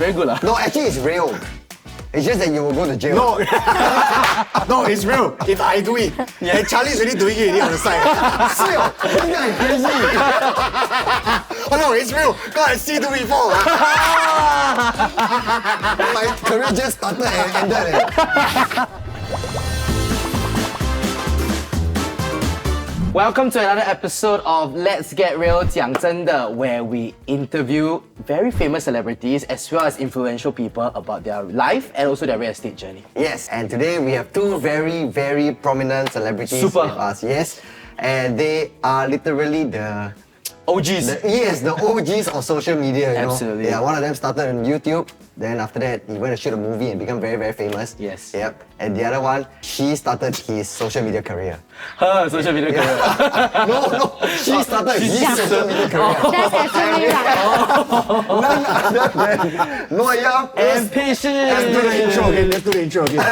Very good lah. No, actually it's real. It's just that you will go to jail. No, no, it's real. If I do it, and Charlie's already doing it already on the side. 是哦，真的很 crazy。 Oh no, it's real. God, I see it before. My career just started and ended. Welcome to another episode of Let's Get Real 讲真的 where we interview very famous celebrities as well as influential people about their life and also their real estate journey. Yes, and today we have two very prominent celebrities Super. with us. Yes, and they are literally the OGs. the OGs of social media. You Absolutely. know? Yeah, one of them started on YouTube. Then after that, he went to shoot a movie and become very famous. Yes. Yep. And the other one, he started his social media career. Her social media career. No, she started his social media career. That's actually right. None other than Noah Yap And Pei Shi. Let's do the intro again. Let's do the intro again.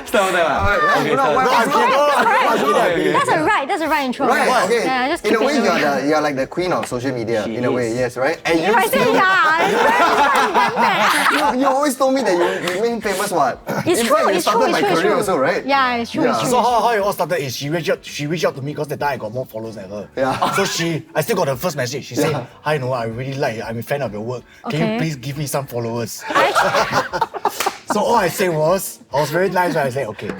Start with that lah. Okay, start. That's a right intro. Right, okay. Yeah, just in a keep way, it you're like the queen of social media. She in a way, is. yes, right? And If I say yeah, you always told me that you made famous what? it's In true. fact, you It's true. started It's my true. It's career true. also, right? Yeah, it's true. Yeah. It's true. So how it all started is she reached out to me because that time I got more followers than her. Yeah. So I still got the first message. She said, Yeah. "Hi Noah, I really I'm a fan of your work. Can Okay. you please give me some followers?" So all I said was, I was very nice. Right? I said, "Okay."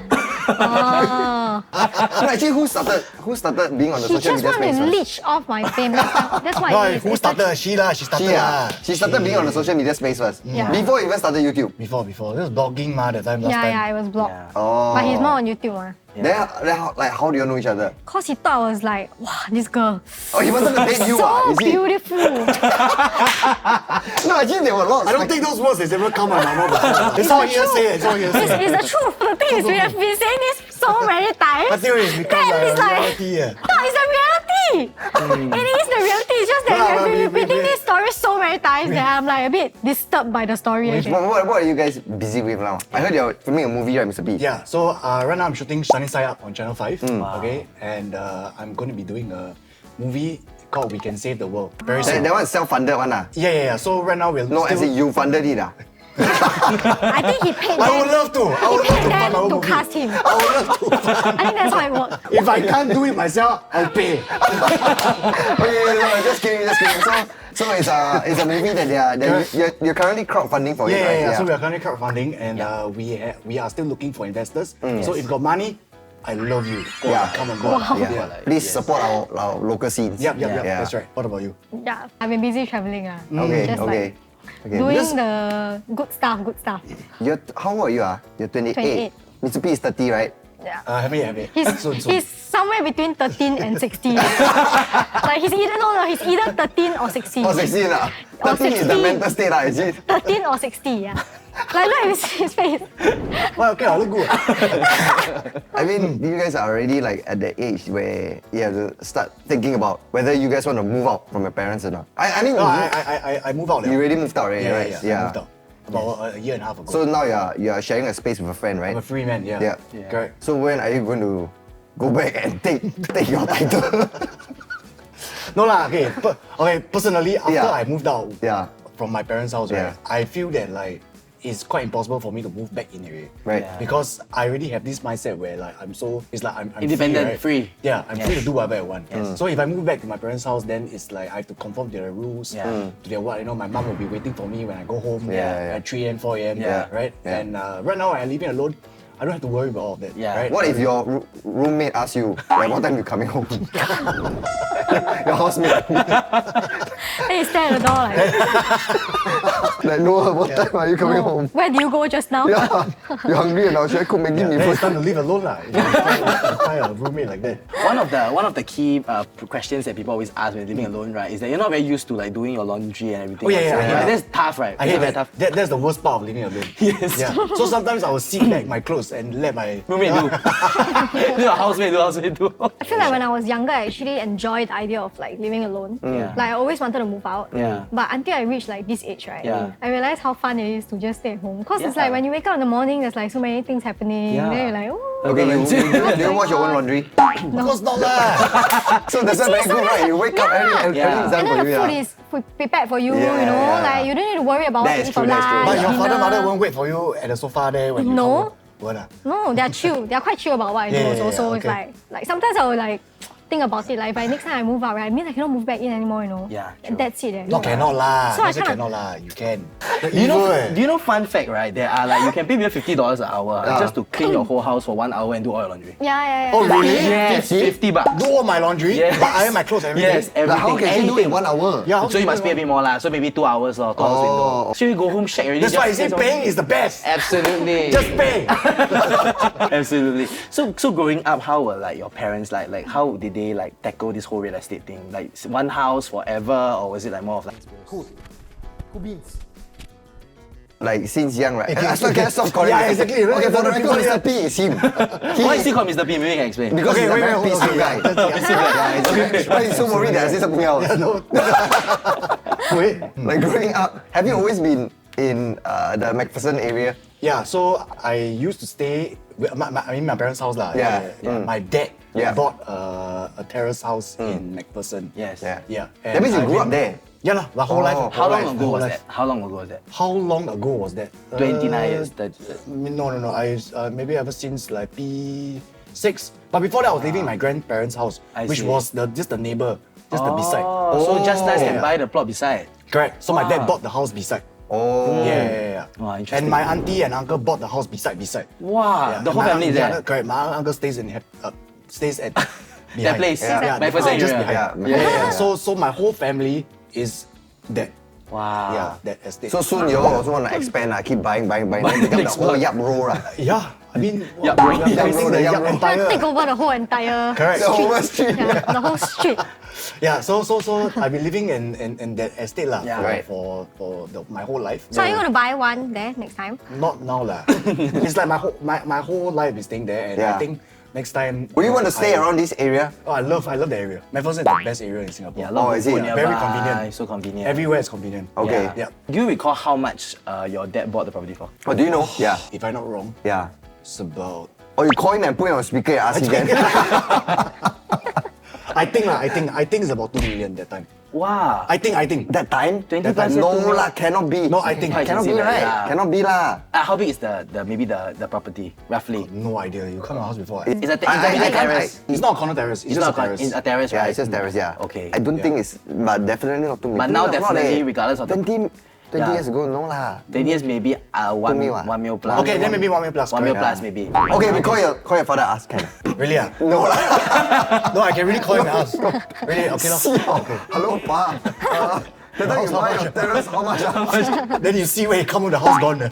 Oh. No, actually, who started being on the He social just media want space to first? leech off my fame. That's why No, it is. who It's like- started? She lah. She started lah. She started being on the social media space first. Yeah. Before you even started YouTube. Before. This was blogging ma that time last Yeah, time. yeah, it was blocked. Yeah. Oh. But he's more on YouTube. Then how do you know each other? Cause he thought I was like, wow, this girl. Oh, he wanted to date you, So is it? beautiful. No, actually there were lots. I don't think those words has ever come out of my mouth before. It's all hearsay. It's all It's hearsay. the truth. The thing is, we have been saying this so many times. But still, it's become Then like it's a like, reality. no, it's a reality. It is the reality. It's just that Yeah, we have been we- repeating this story so many times that I'm like a bit disturbed by the story. Actually. What are you guys busy with now? I heard you're filming a movie, right, Mr. B? Yeah, so right now I'm shooting Sunny Side Up on Channel 5. Okay, and I'm going to be doing a movie called We Can Save the World. Very soon. That one's self-funded one. Yeah. So right now we're No, as in you funded it. I think he paid I them. would love to. I He would love paid to fund my them own to movie. cast him. I would love to. I think that's how it works. If I can't do it myself, I'll pay. Okay, no, just kidding. So it's a movie that you're currently crowdfunding for it, right? Yeah. So we are currently crowdfunding, and we are still looking for investors. So if you got money, I love you. Yeah. Come on board. Wow. Yeah. Yeah. Please support our local scenes. Yep. Yeah. That's right. What about you? Yeah, I've been busy traveling. Okay, Just okay. like doing the good stuff. How old are you? You're 28. 28. Mr. P is 30, right? Yeah. Have it. Soon. He's somewhere between 13 and 16. Like he's either 13 or 16. Oh, 16 lah. Or 13 is the 60. mental state is it? 13 or 60, yeah. Like look at his face. Well, okay, I look good. I mean, you guys are already like at the age where you have to start thinking about whether you guys want to move out from your parents or not. I mean, No, I moved out. you already moved out already, right? I moved out about a year and a half ago. So now you are sharing a space with a friend, right? I'm a free man. Yeah. Correct. So when are you going to go back and take your title? No lah. Okay. Personally, after Yeah. I moved out Yeah. from my parents' house, right, Yeah. I feel that like it's quite impossible for me to move back in already. Right. Yeah. Because I already have this mindset where like I'm Independent, free, right? free. Yeah, I'm free to do whatever I want. Yes. So if I move back to my parents' house, then it's like I have to conform to their rules, Yeah. to their what. My mom will be waiting for me when I go home Yeah. at 3 a.m., 4 a.m. Yeah. Right. Yeah. And right now I'm living alone. I don't have to worry about all of that. Yeah. Right. What if your roommate asks you, like, what time you coming home? Your housemate. Then he stare at the door like, Like, Noah, what time are you coming home? where do you go just now? Yeah. You hungry and should I cook Maggi mee Then it's first? time to live alone lah. If you find a roommate like that. One of the key questions that people always ask when living alone, right, is that you're not very used to like doing your laundry and everything. Oh, yeah, outside, yeah. right? That's tough, right? I hate Very that. tough. That's the worst part of living alone. Yes. Yeah. So sometimes I will sit back my clothes and let my Roommate do. Do your housemate do. I feel like when I was younger, I actually enjoyed the idea of like living alone. Yeah. Like I always wanted to move out. Yeah. But until I reached like this age, right? Yeah. I realized how fun it is to just stay at home. Because it's Yeah. like when you wake up in the morning, there's like so many things happening. Yeah. Then you're like, oh. Okay, do you wash your own laundry? Of course not lah. So that's not very good, right? You wake up and Yeah. everything's done And for then the you. food yeah. is prepared for you, Yeah, you know? yeah. Like you don't need to worry about That what is to eat for true, that's true. lunch. But your father, dinner. mother won't wait for you at the sofa there when you No. come home. Won't ah? No, they're chill. They're quite chill about what I do Yeah, also. yeah, So yeah, it's okay. like sometimes I will like think about it. Like if next time I move out, right, it means I cannot move back in anymore, you know? Yeah, And true. that's it. Not cannot lah. So I Not say kinda- cannot lah. You can. Do you know fun fact, right? There are like you can pay me $50 an hour just to clean your whole house for 1 hour and do all your laundry. Yeah. Oh, really? Yes, 50 bucks. Do all my laundry, Yes. but I iron my clothes every day. Yes, everything. Like, how can you do it in 1 hour? Yeah, So you must pay a bit more lah. So maybe 2 hours or 2 hours Oh. window. Should we go home check already? That's why I say Just- paying is the best. Absolutely. Just pay. Absolutely. So growing up, how were like your parents like how did they like tackle this whole real estate thing? Like one house forever, or was it like more of like Cool beans. Like since young, right? I still can't stop calling Yeah, Mr. P. exactly. Okay, for the People record, here. Mr. P is him. why is he called Mr. P? Maybe you can explain. Because Okay, he's a wait, very hold on, peaceful okay, guy. yeah. Why he's so worried that I say something else? No. Wait. Like growing up, have you always been in the MacPherson area? Yeah, so I used to stay with my parents' house lah. Yeah. My dad Yeah. bought a terrace house in MacPherson. Yes. Yeah. Yeah. That means you grew up there. Yeah lah, my whole Oh. life. How long whole ago was life. that? How long ago was that? How long ago was that? 29 years. No. I maybe ever since like P6. But before that, I was living in my grandparents' house, I which see. was just the neighbor, just the beside. Oh, so just nice can Yeah. buy the plot beside. Correct. So my Wow. dad bought the house beside. Oh. Yeah. Wow, interesting. And my auntie and uncle bought the house beside. Wow, Yeah, the whole and my family is uncle- there. Correct. My uncle stays at That behind. place, Yeah, MacPherson just area. behind. Yeah. So my whole family is that. Wow. Yeah, that estate. So soon you all also want to expand, keep buying, then become the whole Yap row. yeah, I mean, Yup, we bro. are facing the Yup, Yup bro. Empire. Take over the whole entire Correct. The whole street. Yeah, the whole street. Yeah, so I've been living in that estate lah Yeah. Right. for my whole life. So are you gonna buy one there next time? Not now lah. It's like my whole life is staying there, and Yeah. I think next time. Would you want to stay around this area? Oh, I love the area. MacPherson is the best area in Singapore. Yeah, a lot Oh, of is it? people nearby, Very convenient. So convenient. Everywhere is convenient. Okay. Yeah. Do you recall how much your dad bought the property for? Oh, do you know? Yeah. If I'm not wrong, Yeah. it's about. Or you call him and put him on speaker and ask him then. I think it's about 2 million that time. Wow. I think. That time? 20 That plus time? No years, 2 million? lah, cannot be. No, I think. Cannot be, expensive, right? yeah. Cannot be lah. How big is the maybe the property roughly? No idea. You come to my house before. It's a I- terrace. It's not a corner terrace. It's just a terrace. It's a terrace, Yeah, right? it's just terrace, yeah. Okay. I don't think it's, but definitely not 2 million. But now 2 million, definitely, not, regardless of the- 20 Yeah. years ago, no lah. 10 years maybe 1 mil ah. mil plus. Okay, then maybe 1 million plus. 1 mil correct. plus maybe. Okay, we call your father, ask can. Really? Ah? No lah. No, I can really call him and ask. Really? Okay, no. Okay. Hello, pa. That time you How buy much? your terrace, how much? Then you see when he come home, the house gone.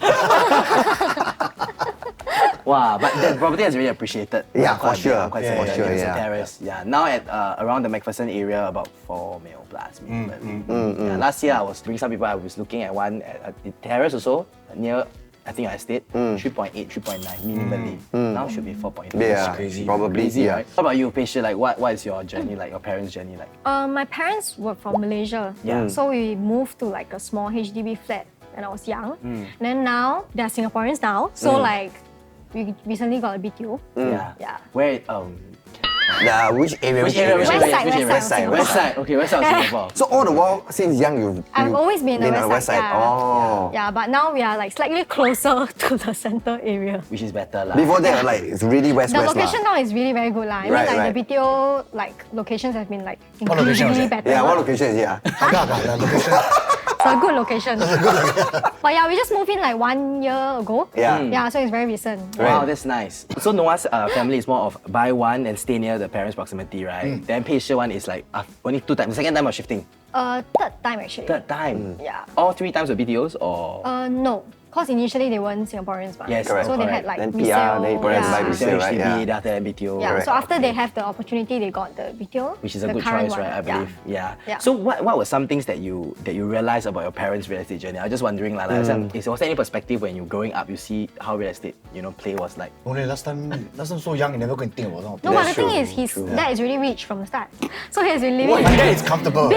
Wow, but the property has really appreciated. Yeah, quite for sure. a bit, quite Yeah, significant. for sure, It's a yeah. terrace. Yeah, now at around the MacPherson area, about 4 mil plus. Maybe. Yeah, last year I was doing some people. I was looking at one at the terrace also near. I think I stayed 3.8, 3.9 minimally. Now should be 4.2. Yeah, crazy. probably. Crazy, Yeah. right? How about you, Pei Shi? Like, what is your journey like? Your parents' journey like? My parents were from Malaysia. Yeah. So we moved to like a small HDB flat when I was young. And then now they're Singaporeans now. So like we recently got a BTO. Yeah. Yeah. Where Which area? Which area? West side, Which area? west side. West side. Okay, west side of Singapore. So all the while, since young, you've I've always been on the on west side. Yeah. Oh. Yeah, but now we are like slightly closer to the center area. Which is better lah. Before that, like it's really west. The location now is really very good lah. I Right, mean, like right. the BTO like locations have been like What location was increasingly that? better. Yeah, what location is it? The location. It's a good location. But yeah, we just moved in like 1 year ago. Yeah. Yeah, so it's very recent. Wow, that's nice. So Noah's family is more of buy one and stay near the parents' proximity, right? Then Pei Shi one is like only 2 times. The second time of shifting. Third time actually. Third time. Yeah. All 3 times of BTOs or? No. Because initially they weren't Singaporeans, but Yes, so they had correct. like Then resale. PR, then you put it yeah. buy Resale resale, right? HDB, Yeah. then after that BTO. Yeah, Correct. so after they have the opportunity, they got the BTO, Which is a the good current choice, one. right? I believe. Yeah. Yeah. So what were some things that you realized about your parents' real estate journey? I was just wondering, like, was there any perspective when you growing up, you see how real estate, play was like? Only last time so young, you never go and think about that. No, but That's the thing true, is, his true. dad is really rich from the start. So he has been living My dad is comfortable.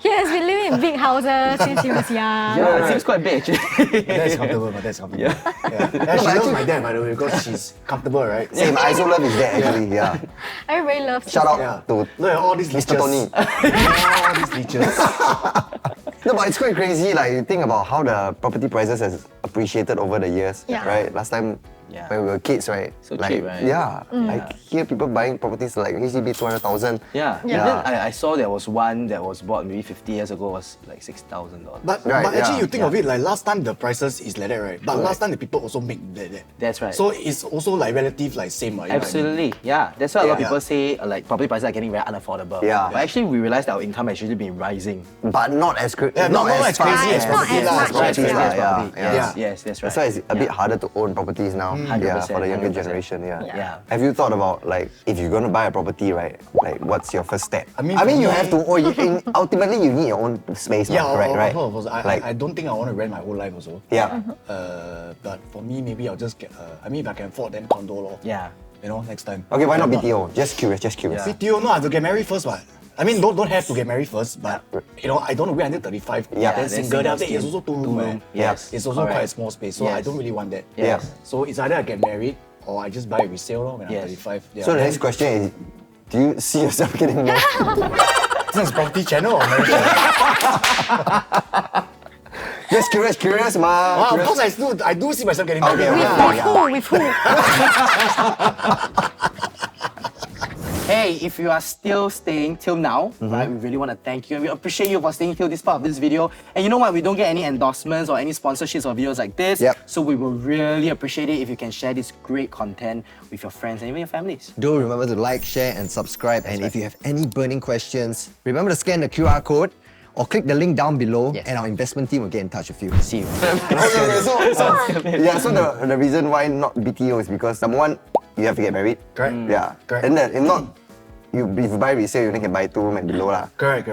He has been living in big houses since he was young. Yeah, it seems quite big actually. That's comfortable, but that's comfortable. Yeah, she loves my dad, by the way, because she's comfortable, right? Same, I also love his dad actually, yeah. Everybody loves Shout out Yeah. to Look at all these Mr. leeches. Tony. All these leeches. No, but it's quite crazy. Like, you think about how the property prices has appreciated over the years, Yeah. right? Last time, Yeah. when we were kids, right? So like, cheap, right? Yeah. I hear people buying properties like HDB 200,000. Yeah. Yeah. Even I saw there was one that was bought maybe 50 years ago was like $6,000. But, Right, but actually, yeah, you think of it like last time the prices is like that, right? But last time the people also make that. That's right. So it's also like relative like same, right? You know what I mean? Absolutely, yeah. That's why a lot of Yeah. people say like property prices are getting very unaffordable. Yeah. But actually, we realized that our income has actually been rising. But not as Yeah, not as fast crazy as It's not property as lah. much It's not as as crazy yeah. as Yeah, property. yeah. Yes, yes, that's right. That's why it's a bit harder to own properties now. 100%, for the younger 100%. generation. Yeah. Yeah. Have you thought about like if you're gonna buy a property, right? Like what's your first step? I mean, you for have to. me- Ultimately, you need your own space. Yeah, now, right? of course. Like- I don't think I want to rent my whole life also. Yeah. But for me, maybe I'll just get. I mean, if I can afford, then condo lor. Yeah. You know, next time. Okay, why not Yeah, BTO? Just curious. Yeah. BTO, no, I have to get married first, but I mean, don't have to get married first, but you know, I don't want to wait until 35. Yeah, then that's single. Then after single it's also two scheme. room. Two room, yes. It's also Correct. quite a small space, so I Yes. don't really want that. Yeah. So it's either I get married or I just buy a resale lor when Yes. I'm 35. Yeah. So the next question is, do you see yourself getting married? This is property channel or marriage channel? Just curious, ma. Of Curious. course, I do see myself getting married. Okay, With okay. who? With who? Hey, if you are still staying till now, right, we really want to thank you and we appreciate you for staying till this part of this video. And you know what? We don't get any endorsements or any sponsorships or videos like this. Yep. So we will really appreciate it if you can share this great content with your friends and even your families. Do remember to like, share, and subscribe. And if you have any burning questions, remember to scan the QR code or click the link down below, Yes. and our investment team will get in touch with you. See you. So the reason why not BTO is because number one, you have to get married. Correct. Yeah. Correct. And then if not, if you buy resale, you only can buy 2 room and below lah. Correct.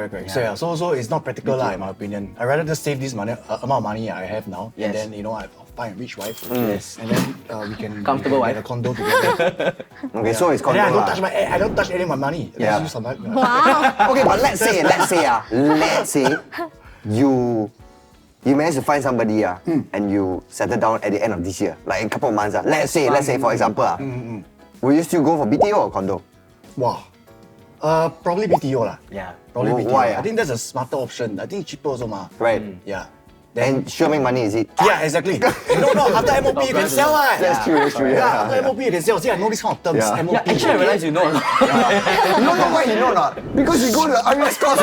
So it's not practical lah, in my opinion. I rather just save this money, amount of money I have now, Yes. and then you know I'll find a rich wife, Yes. and then we can Comfortable get wife. a condo together. Okay, so it's And then condo I don't touch any of my money. Yeah. Let's use some money. Wow. Okay, but let's say you manage to find somebody and you settle down at the end of this year, like in a couple of months. Let's say for example, will you still go for BTO or condo? Wow. Probably BTO lah. Yeah. Probably BTO. Why, I think that's a smarter option. I think it's cheaper also ma. Right. Yeah. And sure make money, is it? Yeah, exactly. No, after MOP you can sell lah. That's true. Yeah, after MOP you can sell. See, I know this kind of terms. Yeah. MOP. Yeah, actually I realized you know a lot. You know why you know not? Because you go to the RS course.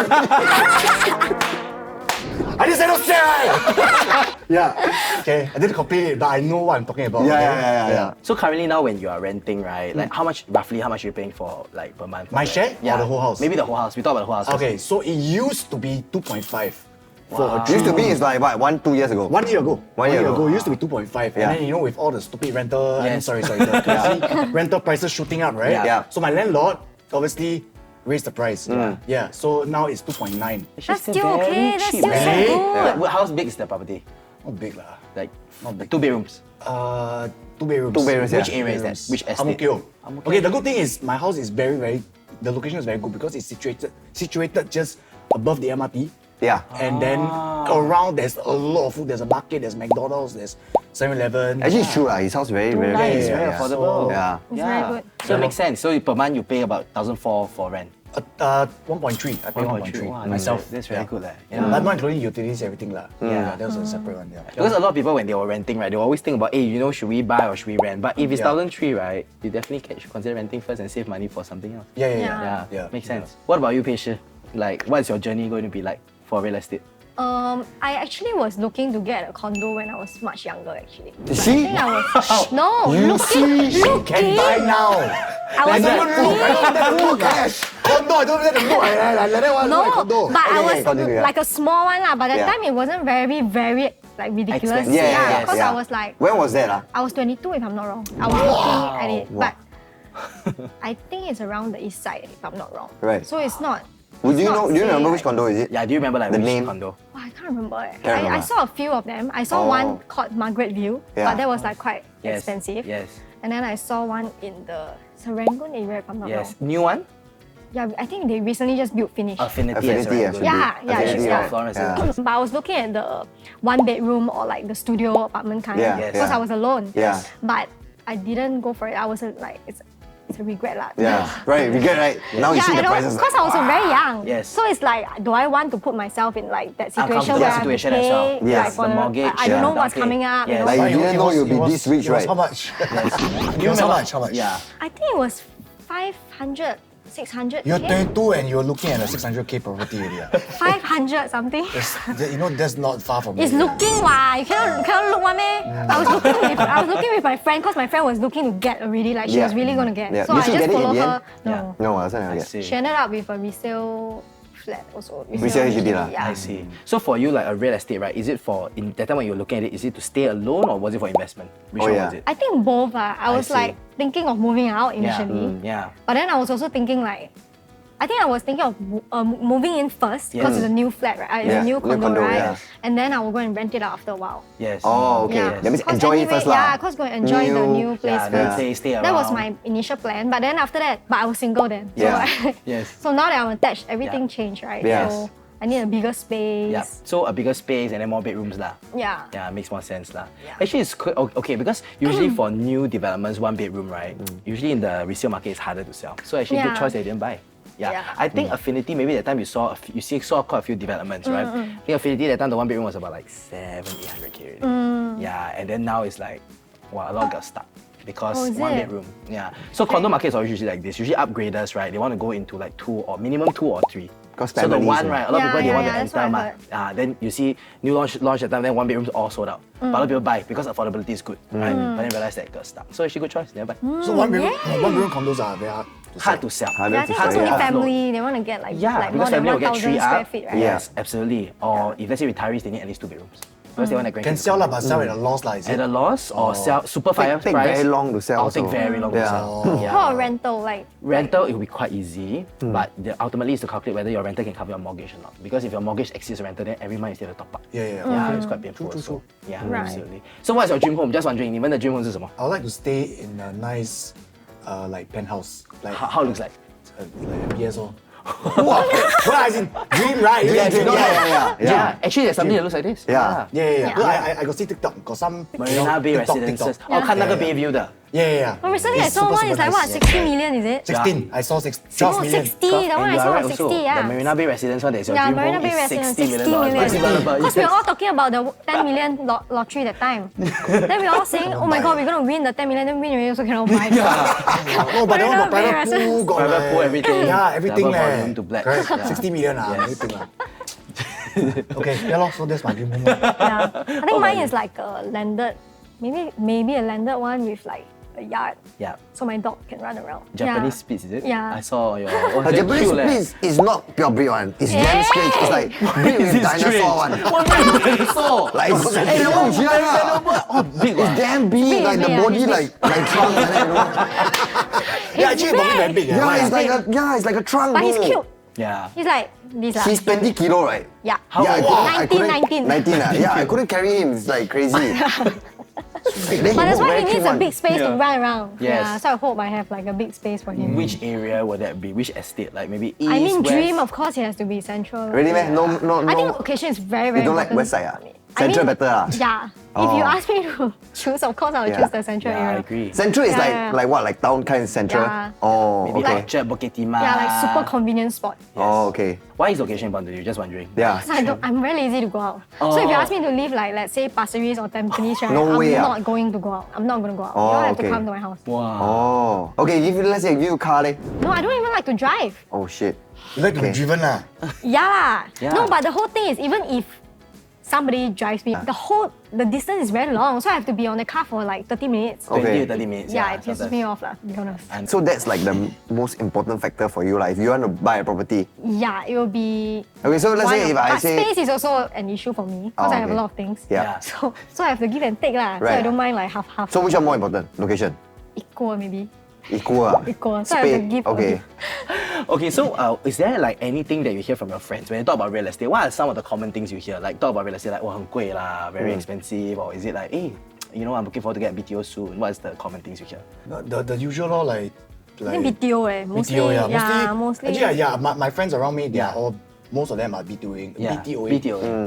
I didn't say no sell. Yeah. Okay, I didn't complete it, but I know what I'm talking about. okay? Yeah. So currently now when you are renting, right, like roughly how much are you paying for like per month? My share or the whole house? Maybe the whole house. We talk about the whole house. Okay, so it used to be 2.5 for a Used to true- be is like what, 1-2 years ago. 1 year ago. 1 year ago. It used to be 2.5. Yeah. And then, you know, with all the stupid rental, Yes. the crazy rental prices shooting up, right? Yeah. So my landlord obviously raised the price. Yeah. So now it's 2.9. That's still okay. That's still so Really? good. How big is the property? Not big lah. Like Not big. 2 bedrooms. 2 bedrooms. 2 bedrooms, yeah. Which area is that? Which estate? Ang Mo Kio. Okay, the good thing is my house is very, the location is very good because it's situated just above the MRT. Yeah. And then around there's a lot of food. There's a market, there's McDonald's, there's 7-Eleven. Actually, it's true lah. His house very Nice, yeah, very yeah. affordable. Yeah. It's very good. So it makes sense. So per month you pay about 1,400 for rent. 1.3. I pay 1.3 Wow, myself. That's very good. But not including utilities, everything lah. Yeah. That was a separate one. Yeah. Because a lot of people when they were renting, right, they always think about, hey, you know, should we buy or should we rent? But if it's Yeah. 1,300, right, you definitely should consider renting first and save money for something else. Yeah. Yeah, makes sense. What about you, Pei Shi? Like, what's your journey going to be like for real estate? I actually was looking to get a condo when I was much younger actually. See? I think I was no You looking. Can buy now. I was looking. Cash. Condo, I don't let them look. I let them want No, condo. but I was continue, yeah. like a small one lah. But that Yeah. time it wasn't very like ridiculous. Expensive. Yeah. because I was like, When was that? I was 22 if I'm not wrong. I was looking at it, but I think it's around the east side if I'm not wrong. Right. So it's not. Do you it's not know? Do you say, remember which like- condo is it? Yeah, do you remember like The which name? condo? Oh, I can't remember. Can't remember. I saw a few of them. I saw Oh. one called Margaret View, Yeah. but that was like quite Yes. expensive. Yes. And then I saw one in the Serangoon area if I'm not Yes. wrong. New one? Yeah, I think they recently just built finish. Affinity as Affinity, well. actually. Yeah, Affinity, yeah. Florence. Yeah. But I was looking at the 1 bedroom or like the studio apartment kind. Yeah, Yes. Because yeah. I was alone. Yeah. But I didn't go for it. I was like, it's a regret lah. Yeah, right, we get right. Now you see the prices. Because I was very young. Yes. So it's like, do I want to put myself in like that situation Uncomfortable where I have to situation pay as well. Yes. like, for The mortgage, I don't know yeah. what's coming up. Yes. You know? Like, you didn't know you'll be It was- this rich, it was right? How much? You How remember? much? How much? Yeah. I think it was 500, 600. You're 22 and you're looking at a 600k property already. 500 something. That's not far from It's here. looking why you cannot look one meh. I was looking with my friend because my friend was looking to get already, like she Yeah. was really gonna get. Yeah. So Did I she just get it in follow the her. end? No. No, that's not I okay. see. She ended up with a resale flat also. Resale HDB lah. Yeah. I see. So for you, like a real estate, right? Is it for in that time when you were looking at it? Is it to stay alone or was it for investment? Which Oh, one yeah. was it? I think both. I was see. like thinking of moving out Yeah. initially. Yeah. But then I was also thinking like, I think I was thinking of moving in first because Yes. it's a new flat, right? It's Yeah, a new new condo, condo, right? yeah. And then I will go and rent it out after a while. Yes. Oh, okay. Yeah. That means 'Cause enjoy it anyway, first lah. Yeah, because go and enjoy the new place Yeah, first. new place, stay That was around. my initial plan. But then after that, but I was single then. Yeah. So, Yes. so now that I'm attached, everything Yeah. changed, right? Yes. So I need a bigger space. Yeah. So a bigger space and then more bedrooms lah. Yeah. Yeah, makes more sense lah. Actually, it's okay because usually for new developments, 1 bedroom, right? Usually in the resale market, it's harder to sell. So actually, good Yeah. choice that you didn't buy. Yeah. Yeah. I think Affinity, maybe that time you saw quite a few developments, right? I think Affinity that time the 1 bedroom was about like 700-800k already. Yeah, and then now it's like, wow, a lot got stuck because Oh, is 1 bedroom. Yeah. So condo markets are usually like this. Usually upgraders, right? They want to go into like 2 or minimum 2 or 3. Because So the families, one, yeah. right? A lot of Yeah, people they yeah, want yeah, to that's what enter, I ma. Then you see new launch that time, then 1 bedrooms all sold out. But a lot of people buy because affordability is good, right? But then realize that it got stuck. So actually good choice, never buy. So one bedroom condos are very hard. Hard to sell. Hard Yeah, I to think sell, because only yeah. family, they want to get like, Yeah, like more because than family will get 1,000 3 square up. feet, right? Yes, absolutely. Or if let's say retirees, they need at least 2 bedrooms. Because they want their Can grandkids. sell lah, but sell at a loss lah, is At it? a loss or sell super fire Take price. very long to sell Or take also. very long to Yeah. sell. Yeah. Or rental, like Rental, it will be quite easy, but ultimately is to calculate whether your rental can cover your mortgage or not. Because if your mortgage exceeds the rental, then every month you still have to top up. Yeah. Yeah, it's quite painful. True, also. Yeah, Right. absolutely. So what's your dream home? Just wondering, 你们的 dream home 是什么? I would like to stay in a nice, like penthouse, like How it looks like? like MBS or. Wow, as in dream, right? Yeah, actually there's something that looks like this. Yeah. Yeah. Because I got see TikTok, got some Marina Bay TikTok. Residences. Oh, 看那个 Bayview 的. Yeah. But recently I It's saw super, one is super like what, nice. 60 million, is it? 16. I saw 12 Oh, million. 60. That one And I you are saw right was also. 60, yeah. The Marina Bay Residence one that's your Yeah, dream Marina home Bay is Residence, 60 million dollars. Because we were all talking about the 10 million lottery that time. Then we were all saying, oh my god, we're going to win the 10 million, then win we also cannot buy. Oh, but that one got Marina Bay private pool, got Private like- pool, everything. Yeah, everything Double leh. volume to black. Correct. Yeah. 60 million everything lah. Okay, yeah lor, so that's my dream home. Yeah. I think mine is like a landed, maybe a landed one with like a yard. Yeah. So my dog can run around. Japanese Spitz, is it? Yeah. I saw your. Oh, Her very Japanese cute, leh. Spitz is not pure breed one. It's damn strange. It's like breed with dinosaur one. Dinosaur. Like it's hey, no, Oh, big It's one. damn big, like the big, body yeah, like trunk like that, you know? Yeah, actually body very big. Yeah, it's like a trunk. But he's bro. cute. Yeah. He's like this lah. He's 20 kilo, right? Yeah. Yeah, I couldn't- 19. 19 yeah, I couldn't carry him. It's like crazy. But that's why he needs a big space to Yeah. run around. Yes. Yeah, so I hope I have like a big space for him. Which area would that be? Which estate? Like maybe east, I mean, west? dream, of course, he has to be central. Really, man? No. I think location is very, very You don't like important west side, for me. Central better, ah? Yeah. If you Oh. ask me to choose, of course I will Yeah. choose the central Yeah, I area. agree. Central is Yeah. like what? Like town kind of central? Yeah. Oh, Maybe okay. Orchard, Bukit Timah. Yeah, like super convenient spot. Oh, okay. Why is location important to you? Just wondering. Yeah. So I'm very lazy to go out. So if you ask me to leave like let's say Pasir Ris or Tampines, right, No I'm way, not going to go out. I'm not going to go out. Oh, you all have okay. to come to my house. Wow. Oh, okay. Let's say give you a car, leh. No, I don't even like to drive. Oh shit. You like to be Okay. driven lah. Yeah. Yeah. No, but the whole thing is even if somebody drives me, the distance is very long, so I have to be on the car for like 30 minutes. 20 Okay. to 30 minutes. Yeah, it pisses sometimes. me off lah, to be honest. And So that's like the most important factor for you, like if you want to buy a property. Yeah, it will be. Okay, so let's say if I but say space is also an issue for me because Oh, I have a okay. lot of things. Yeah. So I have to give and take lah. So I Right. don't mind like half. So which one more important? Location. Equal maybe. Equal. ah? Equal. So I have to Space. give. Okay. Okay, so is there like anything that you hear from your friends when you talk about real estate? What are some of the common things you hear? Like talk about real estate, like 很贵啦, very expensive, or is it like, hey, you know, I'm looking forward to get BTO soon? What is the common things you hear? The usual lor, like I think BTO mostly. BTO, Yeah, mostly. Actually, my friends around me, they are all. Most of them are BTOing,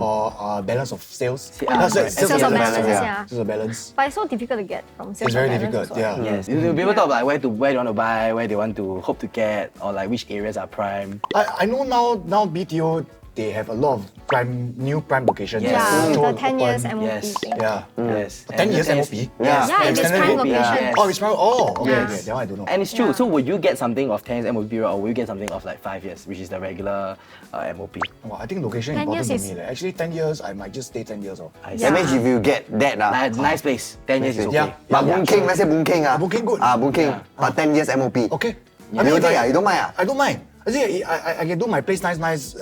or balance of sales. Sales of balance, yeah. Sales of balance. But it's so difficult to get from sales It's very of balance difficult, also. yeah. Yes, people talk about where they want to buy, where they want to hope to get, or like which areas are prime. I know now BTO, they have a lot of new prime locations. Yes. Yeah, So with the 10 years open. MOP Yes. thing. Yeah. Yes. 10 years MOP? Yes. Yeah, if it's Extended prime MOP. location. Yes. Oh, it's prime. Oh, okay, Yeah. okay. That one I don't know. And it's true. Yeah. So would you get something of 10 years MOP period, or will you get something of like 5 years, which is the regular MOP? Well, I think location 10 important to years me. is- Like. Actually, 10 years, I might just stay 10 years. I That means if you get that, nice place. 10 years is okay. Yeah. but Boon King, let's say Boon King, Boon King good. Boon King, but 10 years MOP. Okay. You don't think, you don't mind? I don't mind. I think I can do my place nice.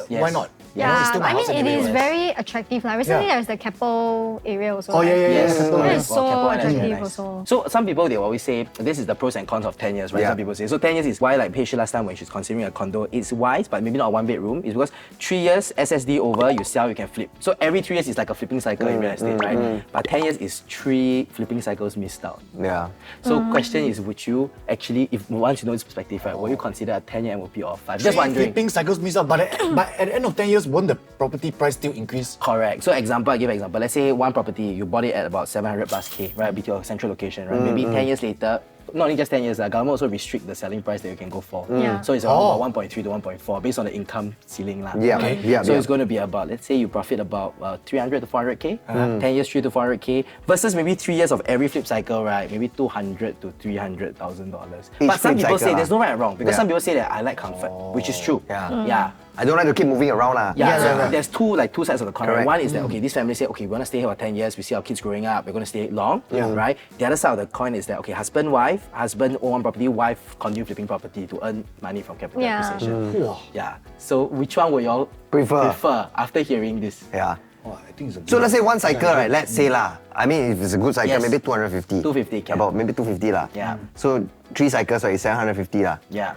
Yes. Why not? Yeah, it's still my I mean house it anyway, is right? very attractive. Like recently Yeah. there's the Keppel area also. Oh, yeah, right? yeah, yeah. Yes. Keppel, That yeah. is so Keppel Island is very attractive nice. also. So some people, they always say this is the pros and cons of 10 years, right? Yeah. Some people say. So 10 years is why like Pei Shi last time when she's considering a condo, it's wise, but maybe not a one bedroom. It's because 3 years SSD over, you sell, you can flip. So every 3 years is like a flipping cycle in real estate, right? But 10 years is 3 flipping cycles missed out. Yeah. So question is, would you actually, if once you know this perspective, right, will you consider a 10-year MOP or 5? Just Three wondering. flipping cycles miss out, but at the end of 10 years, won't the property price still increase? Correct. So example, I give an example. Let's say one property, you bought it at about 700 plus K, right? BTO central location, right? Maybe 10 years later, not only just 10 years, the government also restrict the selling price that you can go for. Yeah. So it's around about 1.3 to 1.4 based on the income ceiling. Yeah. Okay. Yeah. So yeah. it's going to be about, let's say you profit about 300 to 400K, 10 years 3 to 400K, versus maybe 3 years of every flip cycle, right? Maybe $200 to $300,000. Each But some flip people cycle say there's no right and wrong, because Yeah. some people say that I like comfort, which is true. Yeah. Yeah. I don't like to keep moving around. Yeah, so yeah. there's two sides of the coin. Correct. One is that okay, this family say okay, we want to stay here for 10 years. We see our kids growing up. We're going to stay long, right? The other side of the coin is that okay, husband own one property, wife continue flipping property to earn money from capital Yeah. appreciation. Wow. Yeah. So which one will y'all Prefer. after hearing this? Yeah. Wow, I think it's a So good- let's say one cycle, right? Let's say lah. I mean, if it's a good cycle, Yes. maybe 250. 250 can. About maybe 250 lah. Yeah. So 3 cycles, right? 750 lah. Yeah.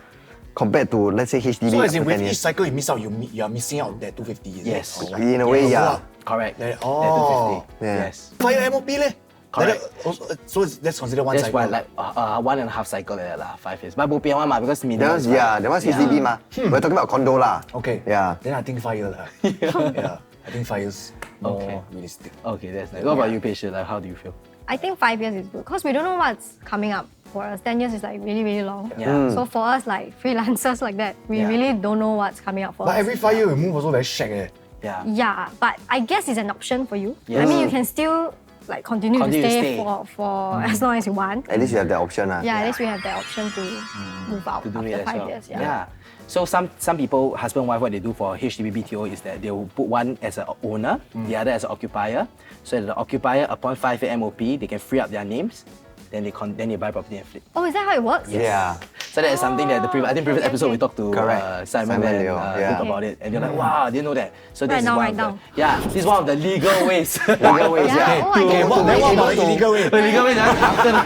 Compared to let's say HDB. So as in after with 10 each years. cycle you miss out, you are missing out that 250. Is Yes. It? Or what? In a way, yeah. Correct. That- That oh. 250. Yeah. Yes. Fire MOP leh? Correct. So that's considered one That's cycle. why like 1.5 cycle like that lah, 5 years. But bopian one because That minimum. one's, yeah, that one's HDB mah. We're talking about condo lah. Okay. Yeah. Then I think 5 years lah. Yeah. I think 5 years more Okay. realistic. Okay, that's nice. What about you, Pei Shi? Like, how do you feel? I think 5 years is good because we don't know what's coming up for us. 10 years is like really, really long. Yeah. So for us, like freelancers like that, we Yeah. really don't know what's coming up for But us. every 5 years we move also very shag eh. Yeah. Yeah, but I guess it's an option for you. I Yes. mean, you can still like continue to Continue to stay, stay. for as long as you want. At least you have that option lah. Yeah, at least we have the option to move out To do after it as 5 well. years. Yeah. So some people, husband wife, what they do for HDB BTO is that they will put one as an owner, the other as an occupier. So that the occupier, upon 5-year MOP, they can free up their names. Then they buy property and flip. Oh, is that how it works? Yeah. So that is something that I think previous Okay, episode we okay. talked to Correct. Simon Simon and Leo, yeah. Luke about it, and they're like, wow, I didn't know that. So this Right is now, one right of the, now. yeah, this is one of the legal ways. Legal ways, Yeah. yeah. Oh, I Okay, didn't what know that. about the illegal way? The legal ways after the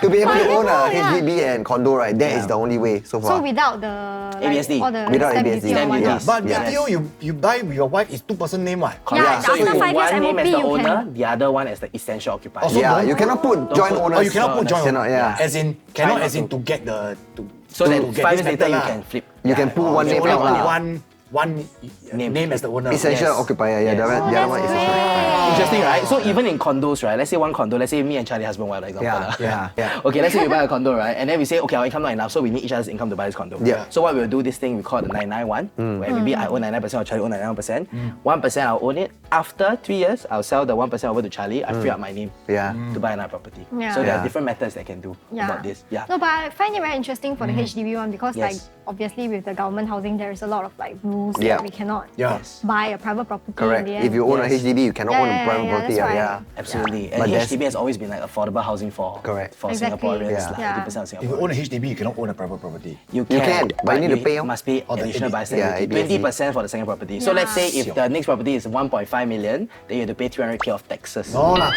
To be able to own a yeah. HDB and condo, right? That is the only way so far. So without the ABSD. all the Without stamp ABSD. duty or Stamp whatever. duty. But Yes. BTO you buy with your wife is 2-person name what? Yeah, Yeah, so after you 5 put years one name as MOP, the you owner, can. the other one as the essential occupier. Also yeah, don't- you cannot put joint put- owners. Oh, you cannot put joint. Cannot, yeah. As in cannot Try as in not to get the So to that get 5 this years later you method can lah. flip. You can put one You name only out want lah. one Name. name as the owner. Essential Yes. occupier, yeah. Yes. The Oh, other that's one is great. essential. Interesting, right? So even in condos, right? Let's say one condo, let's say me and Charlie husband wife, like example. Yeah, yeah. Okay, let's say we buy a condo, right? And then we say, okay, our income not enough, so we need each other's income to buy this condo. Yeah. So what we'll do this thing we call the 991, where maybe I own 99% or Charlie own 99%. 1% I'll own it. After 3 years, I'll sell the 1% over to Charlie. I free up my name Yeah. to buy another property. Yeah. So there are Yeah. different methods they can do about this. Yeah. No, but I find it very interesting for the HDB one because Yes. like obviously with the government housing there is a lot of like rules Yeah. that we cannot Yeah. buy a private property Correct. in the end. If you own a Yes. HDB, you cannot Yeah, own a yeah, private yeah, property. that's right. Yeah. Absolutely. But And there's- HDB has always been like affordable housing for Correct. for Exactly. Singaporeans, Yeah. like Yeah. 80% of If you Singaporeans. own a HDB, you cannot own a private property. You You can, but you need to pay, oh. must pay Oh, the additional ABS. buy stamp Yeah, duty. ABS. 20% for the second property. So let's say if the next property is 1.5 million, then you have to pay 300K of taxes. No lah.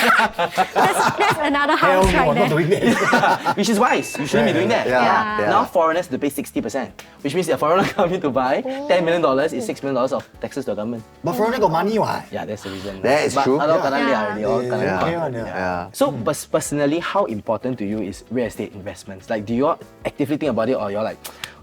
That's another Hell house no, right I'm not there. doing that. Which is wise. You shouldn't be doing that. Yeah. Yeah. Yeah. Now foreigners to pay 60%, which means if a foreigner coming to buy, $10 million is $6 million of taxes to the government. But Florida got money, what? Yeah, that's the reason. That is But true. a lot of Yeah. Kananlia already, all Yeah. Kananlia. Okay one, Yeah. So personally, how important to you is real estate investments? Like, do you all actively think about it, or you're like,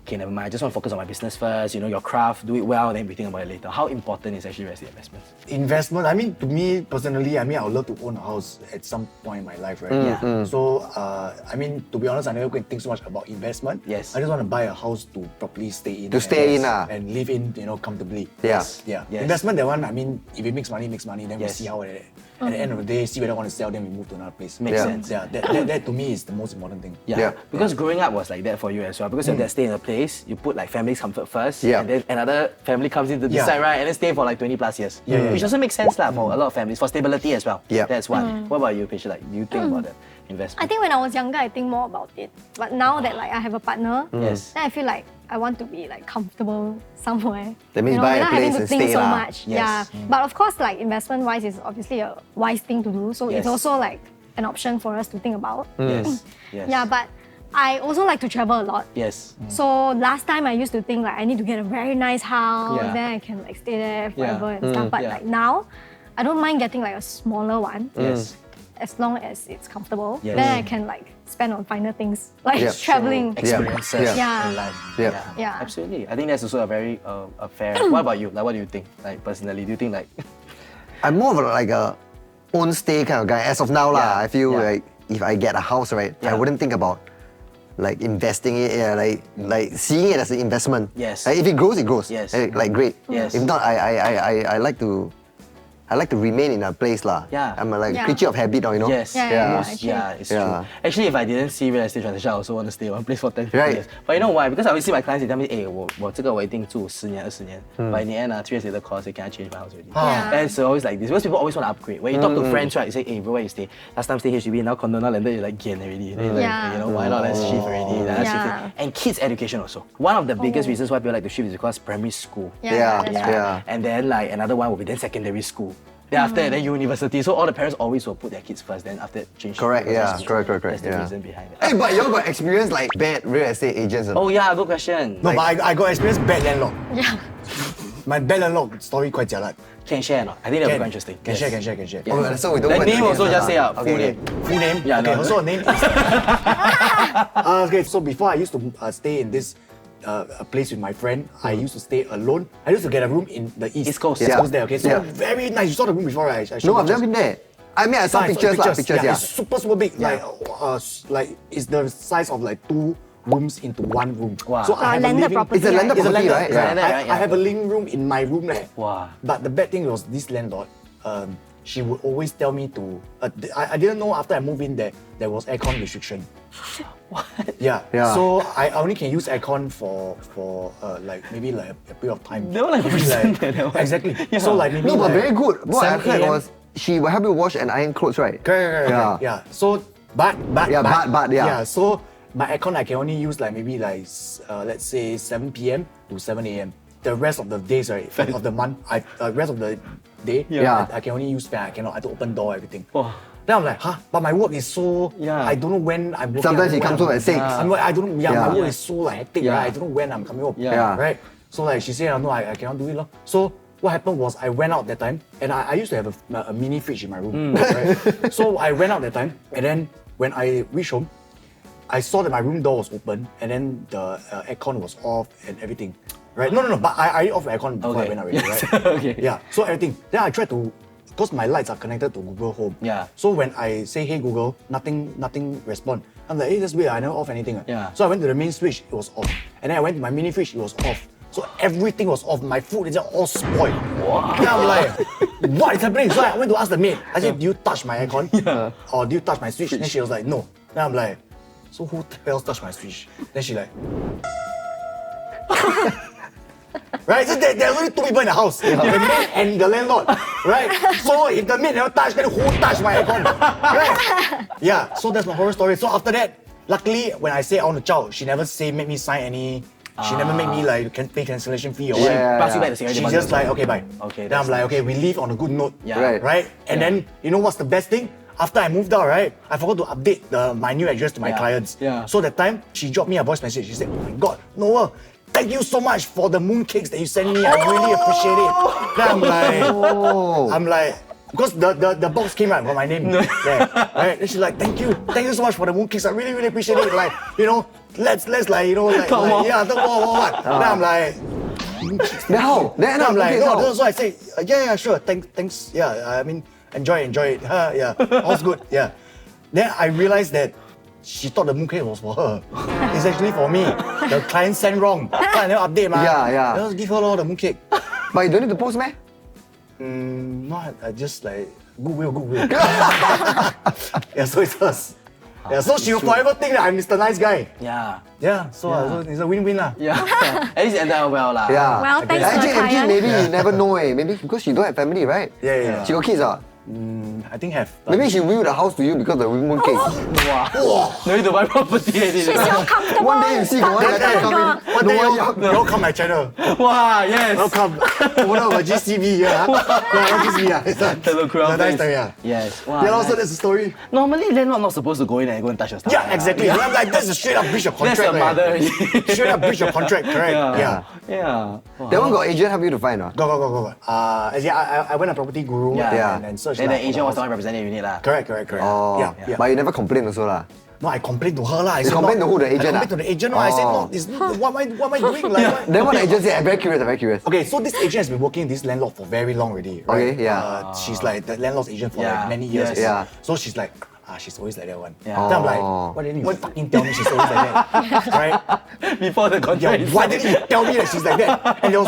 okay, never mind, I just want to focus on my business first, you know, your craft, do it well, then we think about it later. How important is actually real estate investments? Investment, I mean, to me personally, I mean, I would love to own a house at some point in my life, right? Yeah. So, I mean, to be honest, I never think so much about investment. Yes. I just want to buy a house to properly stay in. To stay in, and live in, you know, comfortably. Yeah. Yeah. Yes. Investment, that one, I mean, if it makes money, then we Yes. see how it. At the end of the day, see whether I want to sell, then we move to another place. Makes Yeah. sense. Yeah, that to me is the most important thing. Yeah. Yeah. Because growing up was like that for you as well. Because your dad stay in a place, you put like family's comfort first, Yeah. and then another family comes in to Yeah. decide, right? And then stay for like 20 plus years. Yeah. Which also makes sense lah for a lot of families, for stability as well. Yeah. That's one. What about you, Pei Shi? Like, do you think about the investment? I think when I was younger, I think more about it. But now that like I have a partner, Yes. then I feel like I want to be like comfortable somewhere. That means you know, buy a without having place to and think stay so lah. much. Yes. Yeah. But of course, like investment wise is obviously a wise thing to do. So Yes. it's also like an option for us to think about. Yes. Yes. Yeah, but I also like to travel a lot. Yes. So last time I used to think like I need to get a very nice house, Yeah. then I can like stay there forever Yeah. and stuff. But Yeah. like now, I don't mind getting like a smaller one. Yes. As long as it's comfortable, Yes. then I can like spend on finer things like Yeah. traveling. Experiences Yeah. in life. Yeah. Yeah. Absolutely. I think that's also a very a fair. What about you? Like, what do you think? Like personally, do you think like? I'm more of like a own stay kind of guy as of now lah. Yeah, I feel yeah. like if I get a house, right, Yeah. I wouldn't think about like investing it, like seeing it as an investment. Yes. Like, if it grows, it grows. Yes. Like great. Yes. If not, I like to remain in a place lah. Yeah. I'm a Yeah. creature of habit, or you know. Yes. Yeah, Most- actually. yeah, it's Yeah. true. Actually, if I didn't see real estate transaction, I also want to stay one place for 10, 15 Right. years. But you know why? Because I always see my clients, they tell me, hey, 我这个我一定住10年, 20年. But in the end, 3 years later, call, say, can I change my house already? Ah. Yeah. And it's always like this. Because people always want to upgrade. When you talk to friends, right, you say, hey, bro, where you stay? Last time stay HDB, now condo, now landed, you're like, gain already. Then you're like, Yeah. you know, why not? Let's shift already. Let's shift Yeah. it. And kids' education also. One of the biggest reasons why people like to shift is because primary school. Yeah, that's yeah. right. Yeah. And then like another one will be then secondary school. Then after that, then university. So all the parents always will put their kids first. Then after that, change. Correct, to yeah. school. Correct. That's the Yeah. reason behind it. Hey, but you all got experience like bad real estate agents. Oh yeah, good question. No, but I got experience bad landlord. Yeah. My bad landlord story quite jialat. Can share or not? I think that would be quite interesting. Can Yes. share. Yeah. Oh, so we don't The want name to- also just say out. Okay, Full okay. name. Full name? Yeah, okay, no. also name is... okay, so before I used to stay in this a place with my friend, I used to stay alone. I used to get a room in the East. East Coast. Yeah. there, okay? So Yeah. very nice. You saw the room before, right? I showed No, I've pictures. never been there. I mean, I saw Nice, pictures, yeah. It's super big. Like it's the size of like 2 rooms into 1 room. Wow. So I have a landed living... property, It's a landed It's a property, landed, right? yeah. Landed, right? I have a living room in my room there. Wow. But the bad thing was this landlord, she would always tell me to... I didn't know after I moved in there was aircon restriction. What? Yeah. Yeah. So I only can use aircon for like maybe like a period of time. They were like Maybe resent that one. Exactly. Yeah. So like maybe No, but like very good. What I 7 heard AM. was she will help you wash and iron clothes, right? Correct. Yeah. Yeah. So but Yeah. yeah. So my aircon I can only use like maybe like let's say 7 p.m. to 7 a.m. The rest of the days, right, of the month, rest of the day, Yeah. I can only use fan. I have to open door, everything. Wow. Then I'm like, huh? But my work is so... Yeah. I don't know when I'm working. Sometimes I he don't comes know home when at 6. I don't know. Yeah, Yeah. my work is so like hectic, Yeah. right? I don't know when I'm coming home. Yeah. Right? So like she said, no, I cannot do it. Lor. So what happened was I went out that time and I used to have a mini fridge in my room. Right? So I went out that time and then when I reached home, I saw that my room door was open and then the aircon was off and everything. Right? No. But I off the aircon before I Okay. went already. Yes. Right? Okay. Yeah. So everything. Then I tried to... Because my lights are connected to Google Home. Yeah. So when I say, hey Google, nothing respond. I'm like, hey, that's weird, I never off anything. Yeah. So I went to the main switch, it was off. And then I went to my mini fridge, it was off. So everything was off. My food is all spoiled. Wow. Then I'm like, what is happening? So I went to ask the maid. I said, do you touch my aircon? Or do you touch my switch? Then she was like, no. Then I'm like, so who the hell touched my switch? Then she like, right? So there's only 2 people in the house. The maid and the landlord. Right? So if the maid never touched, then who touched my aircon? Right? Yeah, so that's my horror story. So after that, luckily when I say I want to chow, she never say make me sign any... She never make me like pay cancellation fee or whatever. Yeah. Pass you back the security She deposit just also. like, okay, bye. Okay, Then I'm that's like, nice. okay, we leave on a good note. Yeah. Right. Right? And then, you know what's the best thing? After I moved out, right, I forgot to update my new address to my Yeah. clients. Yeah. So that time, she dropped me a voice message. She said, oh my God, Noah, thank you so much for the mooncakes that you sent me. I really appreciate it. Then I'm like, because the box came out with my name there, right? And she's like, thank you so much for the mooncakes. I really, really appreciate it. Like, let's like, talk more. Then I'm like, Then how? Then I'm like, no, how? so I say, yeah, sure, thanks, yeah, I mean, enjoy it, yeah, all's good, yeah. Then I realized that she thought the mooncake was for her. It's actually for me. The client sent wrong. So I never update, man. Yeah. Just give her all the mooncake. But you don't need to post, man. Not, I just like, goodwill. Yeah, so it's hers. Yeah, so she will forever think that I'm Mr. Nice Guy. Yeah. Yeah, so it's a win-win lah. Yeah. At least it ended up well lah. Yeah. Well, thanks to the Actually, client. maybe you never know, Maybe because she don't have family, right? Yeah. She got kids, I think have. Maybe she will the house to you because of the woman cake. Wow. No need to buy property already. She's your comfortable. One day you see one comfortable guy come girl. in. One day Noah Yap. you'll come my channel. Wow, yes. Welcome. Owner of a GCB, yeah. No, GCB, yeah. Hello, crowd. Nice time, yeah. Yes. Wow, Yeah, also nice. that's the story. Normally, landlord not supposed to go in and go and touch your stuff. Yeah, exactly. I'm like, that's a straight up breach of That's contract. your mother already. Straight up breach of contract, correct? Yeah. Yeah. Wow. That one got agent help you to find, Go. I went to Property Guru Yeah. and searched. Then lah the for agent was house. the one representing the unit lah. Correct. Oh, Yeah. But you never complain also lah. No, I complained to her lah. You complained to who, the agent I ah? complained to the agent. No, I said no. Oh. It's, what am I doing? Like, what? Then what the agent said? I'm very curious. Okay, so this agent has been working in this landlord for very long already, right? Okay, yeah. She's like the landlord's agent for Yeah. like many years. Yes. Yeah. So she's like, she's always like that one. Yeah. Then I'm like, Oh. why didn't you fucking tell me she's always like that? Right? Before the Yeah, contract. is why signed. didn't you tell me that she's like that? And there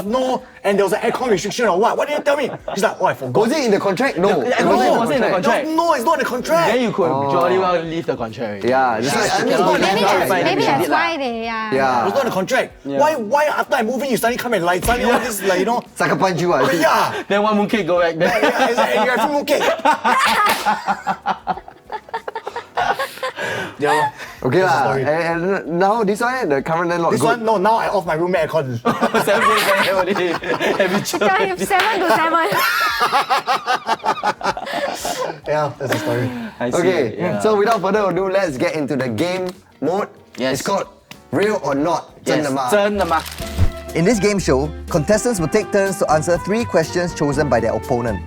was an aircon restriction or what? Why didn't you tell me? She's like, I forgot. Was it in the contract? No. Yeah, It no, wasn't it wasn't in the contract. No, it's not in the contract. Then you could jolly well leave the contract. Yeah, that's why I mean, cannot- it's Maybe not that's, right. maybe Yeah. that's why they It Yeah. was not in the contract. Yeah. Why after I move in, you suddenly come and like suddenly all this like Sucker punch you, I think. yeah. Then one mooncake go back there. Yeah, it's like, and you have full cake. Yeah. Okay That's the lah. story. And now this one, the current landlord. This good. one, no, now I off my roommate aircon. 7 days there only. Habitual. Tell him 7 to 7. Yeah, that's the story. I see. Okay, Yeah. so without further ado, let's get into the game mode. Yes. It's called Real or Not. Yes, 真的吗? 真的吗? In this game show, contestants will take turns to answer 3 questions chosen by their opponent.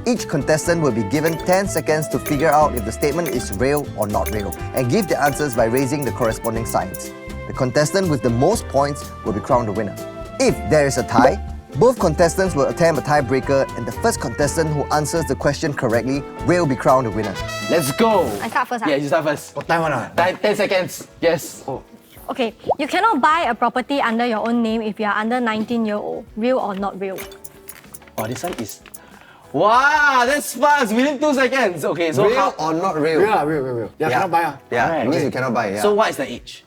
Each contestant will be given 10 seconds to figure out if the statement is real or not real and give their answers by raising the corresponding signs. The contestant with the most points will be crowned the winner. If there is a tie, both contestants will attempt a tiebreaker and the first contestant who answers the question correctly will be crowned the winner. Let's go. I start first, Yeah, you start first. What time one? 10 seconds. Yes. Okay, you cannot buy a property under your own name if you are under 19-year-old. Real or not real? Oh, this one is... Wow, that's fast. Within 2 seconds. Okay, so Real how... or not real? Real. Yeah, cannot buy. Yeah, Alright, it means okay. you cannot buy. Yeah. So what is the age?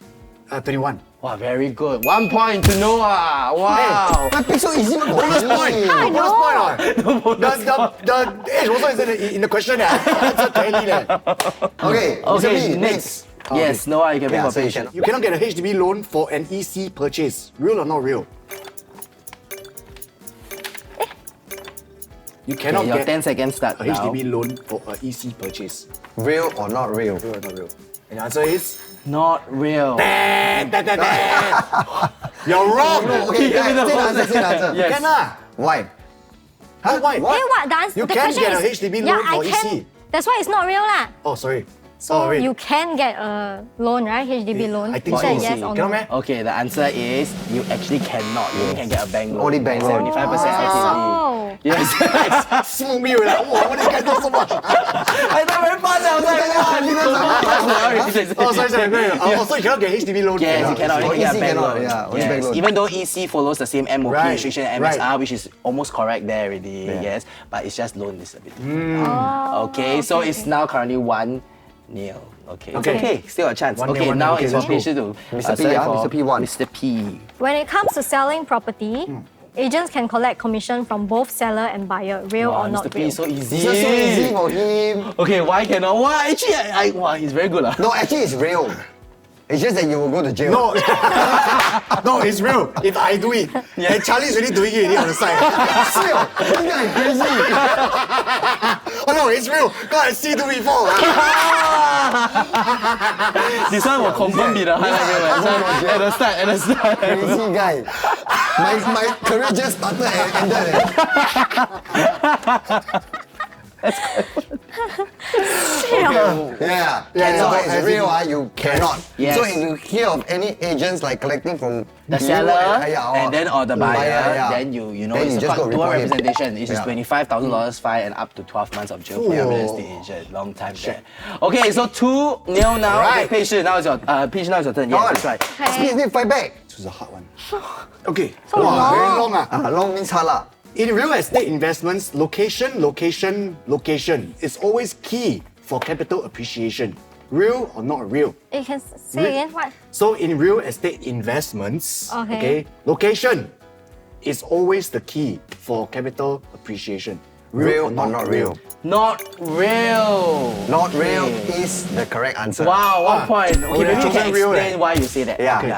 21. Wow, very good. 1 point to Noah. Wow. That pick so easy. Bonus point. I Bonus know. point. The age also is in the question. Answer clearly there. Okay, Okay, Mr. B, next. Yes, Noah, you can bring Yeah, for so you patient. You cannot get a HDB loan for an EC purchase. Real or not real? You cannot Okay, your get 10 seconds start a now. HDB loan for an EC purchase. Real or not real? Real or not real? And the answer is Not real. you're wrong. No, okay, Give me the say the whole answer, say the answer. Yes. Can lah. Why? Huh? Why? Eh, what? You the can question get a is, HDB yeah, loan for I can. EC. That's why it's not real lah. Oh, sorry. So wait. you can get a loan, right? HDB loan. I think You so. said yes or Cannot no? meh? Okay, the answer is you actually cannot. You only can get a bank loan. Only bank loan. 75% Oh. LTV. Yes. Smooth me like, oh, what this guy does so much? I thought very fast. I was like, Oh, sorry. Oh, so you cannot get HDB loan. Yes, you cannot. Oh, You can get EC a bank cannot, loan. yeah, only Yes. bank loan. Even though EC follows the same MOP Right, restriction and MSR, right. which is almost correct there already. Yes, but it's just loan disability. Oh, Okay, so it's now currently 1-0. Okay, it's Okay. okay. Still a chance. 1-0, Okay, 1-0. now Okay, it's let's for Pei Shi to Mr. P, search yeah, for Mr. P won. Mr. P. When it comes to selling property, agents can collect commission from both seller and buyer, real Wow, or not Mr. P real. is so easy. It's just so easy for him. Okay, why cannot? Wow, actually, wow, he's very good. No, actually it's real. It's just that you will go to jail. No, no, it's real. If I do it, and Charlie's already doing it already on the side. 是哦，真的很 crazy。Oh no, it's real. God, I see it before. This one will confirm be the highlight reel. At the start. Crazy guy. My career just started and ended. Yeah. So it's real, you cannot. Yes. So if you hear of any agents like collecting from The you seller and and then or the buyer, yeah. then you know Then it's you a just go dual report him. representation. It's just $25,000 fine and up to 12 months of jail for a real estate agent. Long time there. Okay, so 2-0 now. Right. Okay, Pei Shi, now it's your now it's your turn. Come on. Yes, that's right. Speed, fight back. This is a hard one. Okay. So long. Very long. Long means hard lah. In real estate investments, location is always key for capital appreciation. Real or not real? You can say again what? So in real estate investments, Okay. location is always the key for capital appreciation. Real or not real? Not real. Not real is the correct answer. Wow, 1 point. Okay, maybe you can Real, explain why you say that. Yeah. Okay.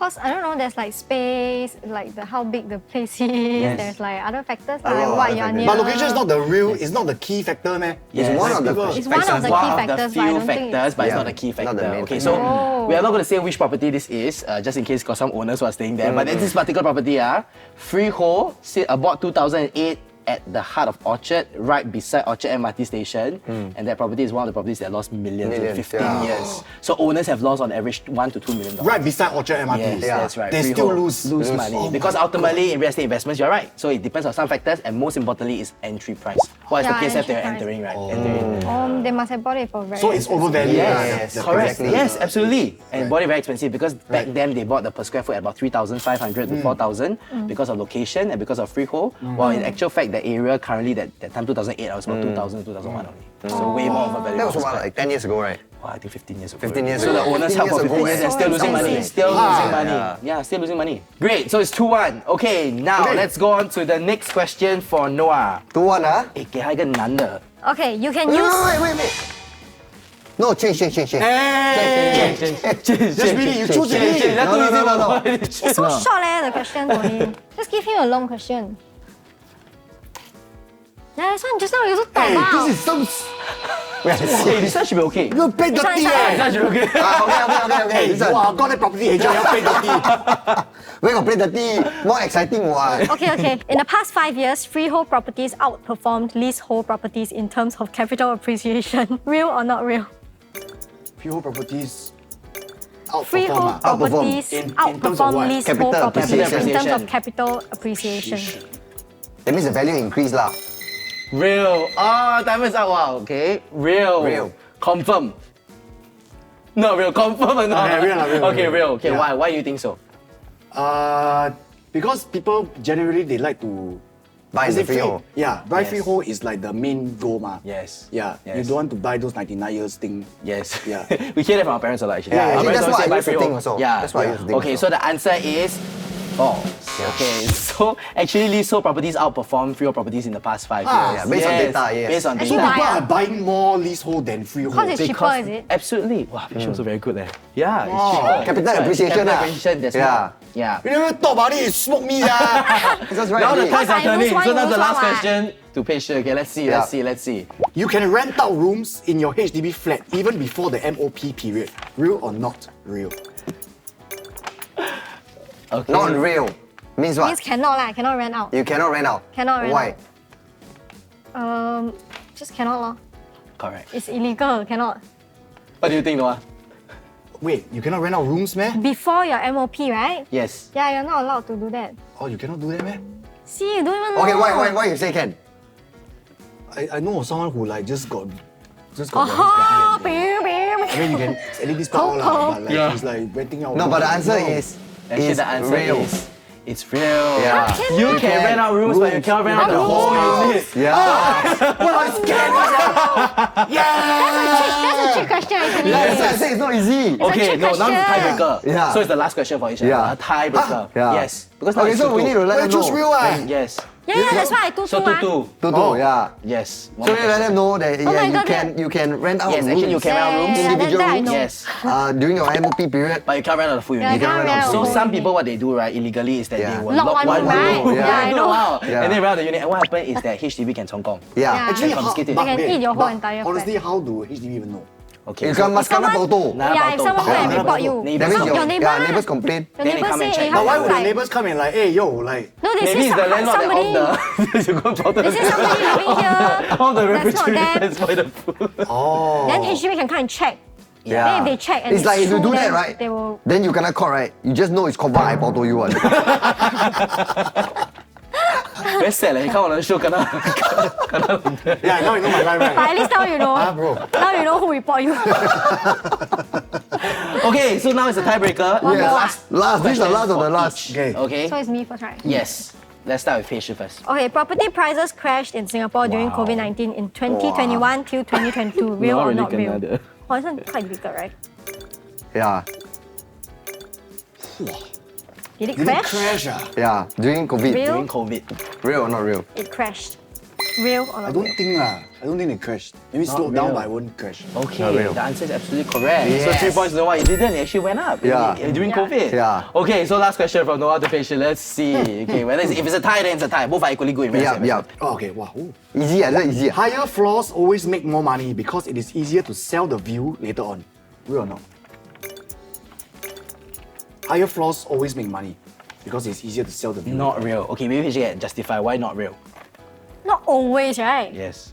Cause I don't know, there's like space, like how big the place is. Yes. There's like other factors, Oh, like what other you're factors. near. But location is not the real, it's not the key factor, man. Yes. It's one of the It's one of the key One of factors, the but I few don't think factors, but it's Yeah, not the key not the factor. main Okay, factor. so we are not going to say which property this is, just in case got some owners who are staying there. But this particular property, freehold, bought 2008 at the heart of Orchard, right beside Orchard MRT station. And that property is one of the properties that lost millions in Millions, 15 yeah. years. So owners have lost on average $1 to $2 million. Right beside Orchard MRT. Yes, that's right. They still lose. lose money Oh because my ultimately in real estate investments, you're right. So it depends on some factors, and most importantly is entry price. What is Yeah, the PSF entry they're price. entering, right? Entering. They must have bought it for very So it's overvalued. Yes, Yeah, correct. exactly. Yes, absolutely. And Right. bought it very expensive because back Right. then they bought the per square foot at about 3,500 to 4,000 because of location and because of freehold. While in actual fact, the area currently that time 2008, I was about 2,000 to 2001 only. So way more of a value. That was per what, square. like 10 years ago, right? Wow, I think 15 years ago. 15 years so ago. the owners 15 held for years 15 ago, years and eh? still losing money. expensive. Still losing Yeah. money. Yeah, still losing money. Great, so it's 2-1. Okay, now Okay. let's go on to the next question for Noah. 2-1 啊 Eh, 给他一个难的。 Okay, you can ？Wait, use. wait. No, change. Hey! Just read it, you choose it. No. It's so short the question only. Just give him a long question. Yeah, this one just now you also talk Hey, about. this is some. Hey, this one should be okay. You pay the This one, fee. this one. This one should be okay. Okay. Hey, This you one. are got a property agent, you pay the fee. Where got play dirty? More exciting what? Okay. In the past 5 years, freehold properties outperformed leasehold properties in terms of capital appreciation. Real or not real? Freehold properties Freehold outperform. properties In terms of outperform what? leasehold Capital properties in terms appreciation. of capital appreciation. That means the value increase lah. Real. Oh, time is up. Wow. Okay. Real. Confirm. No, real. Confirm or not? Okay, real. Okay, real. Okay, Yeah. why do you think so? Because people generally they like to Buy Is the it free? freehold. Yeah, buy Yes. freehold is like the main goal, ma. Yes. Yeah, Yes. you don't want to buy those 99 years thing. Yes. Yeah. We hear that from our parents a lot actually. Yeah, Our actually, parents that's always what say I buy used to freehold. think also. Yeah. That's what I used to think Okay, also. so the answer is false. Okay, so actually leasehold properties outperform freehold properties in the past 5 years. Ah, yeah, based on data, yes. Based on Actually, data. why? People are buying more leasehold than freehold. Because it's cheaper, is it? Absolutely. Wow, Pei Shi also very good there. Yeah, it's Wow. cheaper. Capital That's right. appreciation Capital lah. appreciation, that's Yeah. more. Yeah. You never talk about it, you smoke me, yeah. That's right. Now the Lee. times are I lose turning. one, So you that's the lose last one, what? question to Pei Shi. Okay, let's see. Let's see. You can rent out rooms in your HDB flat even before the MOP period. Real or not real? Okay. Not real. Means what? Means cannot rent out. You cannot rent out. Cannot rent Why? out. Just cannot lor. Correct. It's illegal, cannot. What do you think, Noah? Wait, you cannot rent out rooms, man? Before your MOP, right? Yes. Yeah, you're not allowed to do that. Oh, you cannot do that, man? See, you don't even know. Okay, why you say can? I know of someone who like just got Oh, their HDB. I mean, you can at least this part lah, but like Yeah. he's like renting out. No, but the rooms. answer No. is Actually, the answer real. is it's real. Yeah. How can You you? can rent out rooms, but you cannot rent out the whole unit. Yeah. What a scam! Yeah. That's a trick question actually. That's why I say it's not easy. Okay, trick no, now it's a question. tiebreaker. Yeah. So it's the last question for each Yeah. other. A tiebreaker. Yeah. Yes. Because now Okay, it's so we need to let Well, them choose know. real, ah. Yes. Yeah, that's why I told So you. 2-2. Yeah. Yes. So you let them know that Oh my God, you can rent out Yes, rooms. actually you can rent out rooms. Individual that I rooms. know. Yes. During your MOP period. But you can't rent out the full Yeah, unit. you can't rent out So the some full people, unit. what they do, right, illegally is that Yeah. they will Lock lock one room, one right? room. Yeah, I know. Wow. Yeah. And then rent out the unit. And what happens is that HDB can 充公. Yeah. Yeah. Actually, And confiscate it. but They can wait, eat your whole but entire honestly, flat. how do HDB even know? Okay. You so- can maskan Someone- auto. Nah, Yeah, if auto. someone go and Yeah, report auto. you. Neighbors. That means Your neighbor. neighbors complain. Your Then they neighbor come and say, check. hey, But why how would the like- neighbors come and like, hey, yo, like, No, they Maybe say it's the landlord that somebody. off the. You go to They say somebody living here. all the That's not them. refrigerators for the food. oh. Then HDB can come and check. Yeah. Then if they check and It's like if you true, do that, then right? They will. Then you cannot call, right? You just know it's confirmed I bought to you one. Very sad, like, you come on the show, kena. Yeah, now you know my line, But right? at least now you know. Ah, bro. Now you know who report you. Okay, so now it's a tiebreaker. One more. Last, this is the last of the last. Okay. Okay. So it's me first, right? Yes. Let's start with Pei Shi first. Okay, property prices crashed in Singapore during Wow. COVID-19 in 2021 till 2022. Real Not or really not real? kena the- Oh, this one quite difficult, right? Yeah. Did it Did it crash? crash? Ah? Yeah. During COVID. Real? During COVID. Real or not real? It crashed. Real or I not don't real? think I don't think they crashed. Maybe Not slowed down, real. but I won't crash. Okay, Not real. the answer is absolutely correct. So Yes. 3 points to Noah. It didn't. It actually went up. Yeah. During Yeah. COVID. Yeah. Okay, so last question from Noah to Pei Shi. Let's see. Okay, if it's a tie, then it's a tie. Both are equally good in real Yeah, estate. yeah. Oh, okay, wow. Ooh. Easy, is it easy? Higher floors always make more money because it is easier to sell the view later on. Real or not? Higher floors always make money because it's easier to sell the view. Not real. Okay, maybe we should get justify why not real. Not always, right? Yes.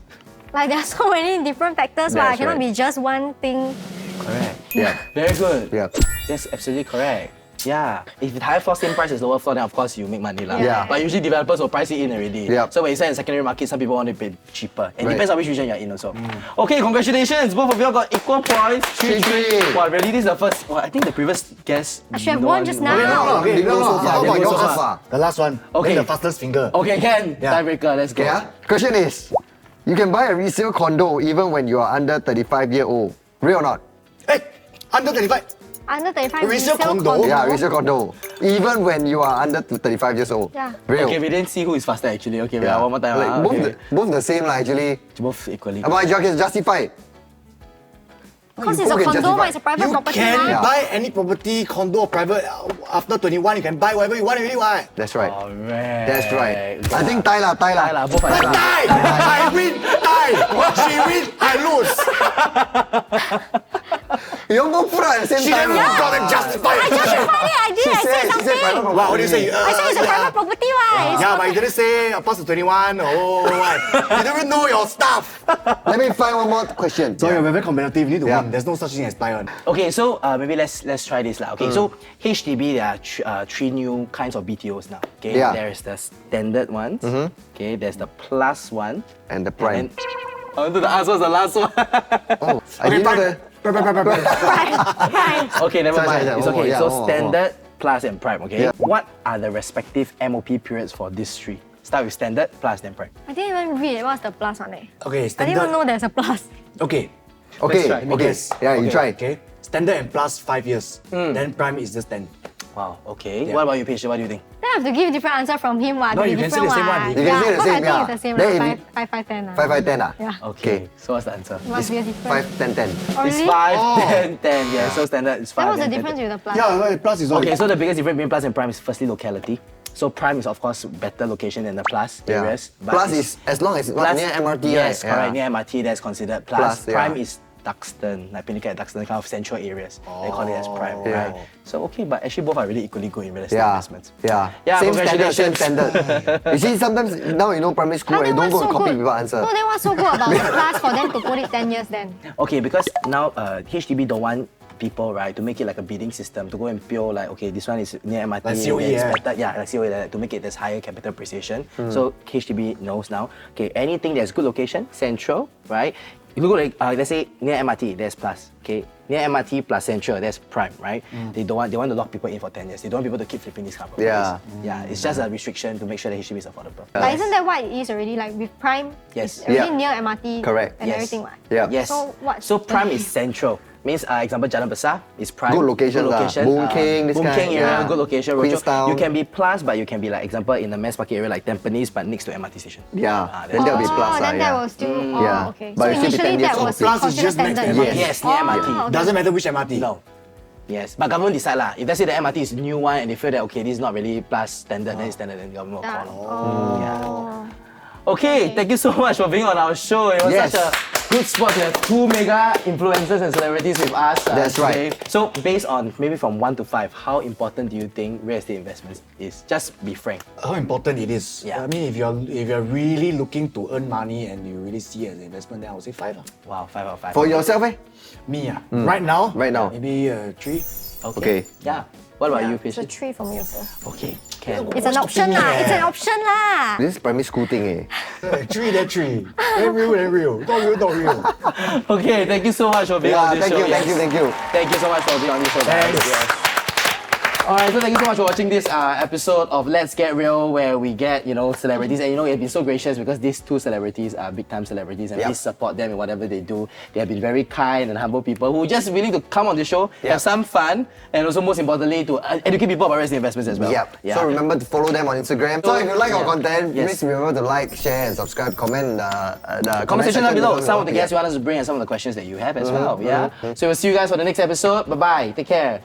Like there are so many different factors, but it That's cannot right. be just one thing. Correct. Yeah. Very good. Yeah. That's absolutely correct. Yeah. If the higher floor same price as lower floor, then of course you make money. Lah. Yeah. But usually developers will price it in already. Yeah. So when you sell in secondary market, some people want to pay cheaper. It Right. depends on which region you're in also. Okay, congratulations. Both of you all got equal points. 3-3. 3-3. Wow, really this is the first. Well, I think the previous guest. I should have no won one- just no one- now. Okay, Didn't go so far, How didn't about go yours? so far. The last one. Okay. Then the fastest finger. Okay, Ken. Yeah. Tiebreaker, let's go. Okay, question is, you can buy a resale condo even when you are under 35-year-old. Real or not? Hey, under 35. Under 35 Resale condo? Yeah, resale condo. Even when you are under 35 years old. Yeah. Real. Okay, we didn't see who is faster actually. Okay, Yeah. one more time. Like, Okay. both the same lah actually. Both equally. But you can justify. Because You it's a both can condo, justify. but it's a private You property. can mah. Yeah. buy any property, condo or private after 21. You can buy whatever you want already. What? That's right. Alright. That's right. I think tie lah. Tie lah, both are tie. Die! I win! Die! She win! I lose! You both put at the same She time. never lah. got to justify I it. justified it. I did. She I said said something. private property. Wow, what do you say? I said it's a private property, right? It's Yeah, but you didn't say past the 21. Oh, what? You don't even know your stuff. Let me find one more question. So you're very competitive. You need to Yeah. win. There's no such thing as tie on. Okay, so maybe let's try this lah. Okay, so HDB there are three new kinds of BTOs now. Okay, Yeah. there's the standard ones. Okay, there's the plus one. And the prime. And I wanted to ask what's the last one. Oh, I didn't know the. Prime. Okay, never Sorry, mind. sorry, It's one more, okay. yeah, So one more, standard, plus, and prime. Okay. Yeah. What are the respective MOP periods for these three? Start with standard, plus, then prime. I didn't even read what's the plus on it. Okay, I didn't standard. even know there's a plus. Okay, Okay, try. okay. Yes. Yeah, you Okay. try. okay. Standard and plus 5 years. Then prime is just 10. Wow. Okay. Yeah. What about you, Pei Shi? What do you think? Then I have to give different answer from him. What? No, To be you can say different the same what? one. You can say the because same, I think yeah. it's the same. Then Like, if- 5, 5, 10. 5, 5, 10 ah? Yeah. Okay. So what's the answer? Must be a difference. 5, 10, 10. Oh, It's really? 5, Oh. 10, 10. Yeah. So standard is 5. Then what's the 10, 10. difference with the plus? Yeah, well, plus is all. Okay, so the biggest difference between plus and prime is firstly locality. So prime is of course better location than the plus Yeah. areas. but Plus it's- is as long as it's not near MRT, Yes, right? correct. Yeah. Near MRT, that's considered plus. Plus, yeah. Prime is Duxton, like Pinnacle at Duxton, kind of central areas. They call it as prime, Oh. right? So okay, but actually both are really equally good in real estate Yeah, investments. yeah. Yeah, Same standard, same congratulations. standard. You see, sometimes now you know primary school, Huh, right? then Don't what's go and so copy good? people answer. No, then what's so good about the plus for them to put it 10 years then? Okay, because now HDB don't want people, right, to make it like a bidding system, to go and pure like, okay, this one is near MRT, Like COE, then it's yeah. better, yeah, like COE, like that, to make it this higher capital appreciation. So HDB knows now, okay, anything that's good location, central, right? If you go like, let's say near MRT, there's plus, okay? Near MRT plus central, there's prime, right? They want to lock people in for 10 years. They don't want people to keep flipping these kind of properties. Yeah. Yeah, it's just a restriction to make sure that HDB is affordable. But isn't that what it is already? Like with prime, Yes. it's already Yeah. near MRT Correct. and Yes. everything. What? Yeah. Yes. So what's So the- prime is central. means example Jalan Besar is prime. Good locations lah. Boon Keng, this Boon kind, Keng area, yeah. good location. Queenstown. You can be plus, but you can be like example in the mass market area like Tampines, but next to MRT station. Yeah, then that'll be plus lah. Then that Yeah. was still, Yeah. okay. But So it should be 10 initially years that old. was Plus is considered just next to standard. MRT. Yes, near MRT. okay. Doesn't matter which MRT. No. Yes, but government decide lah. If let's say the MRT is new one and they feel that okay, this is not really plus standard, then it's standard, then government will call. Okay, thank you so much for being on our show. It was Yes. such a good spot to have two mega influencers and celebrities with us. That's today. right. So based on maybe from 1 to 5, how important do you think real estate investments is? Just be frank. How important it is. Yeah. I mean, if you're really looking to earn money and you really see it as an investment, then I would say 5. Wow, 5 out of 5. For yourself, Me, right now? Right now. Maybe 3. Okay. Yeah. What about you, It's a Pei Shi? 3 for me also. Okay, can. It's an option lah. It's an option lah. This is primary school thing, eh? 3, then 3. Then real. Not real. Okay, thank you so much for being on this thank show. you, thank you, thank you. Thank you so much for being on this show. guys. Thanks. Yes. Alright, so thank you so much for watching this episode of Let's Get Real, where we get, celebrities. And you've been so gracious because these two celebrities are big time celebrities, and Yep. please support them in whatever they do. They have been very kind and humble people who just willing to come on the show, Yep. have some fun, and also most importantly to educate people about real estate investments as well. Yep. Yeah. So remember to follow them on Instagram. So if you like our Yeah. content, Yes. please remember to like, share, and subscribe. Comment the Comment section down below. Some of the Yeah. guests you want us to bring and some of the questions that you have as well. Yeah. So we'll see you guys for the next episode. Bye bye. Take care.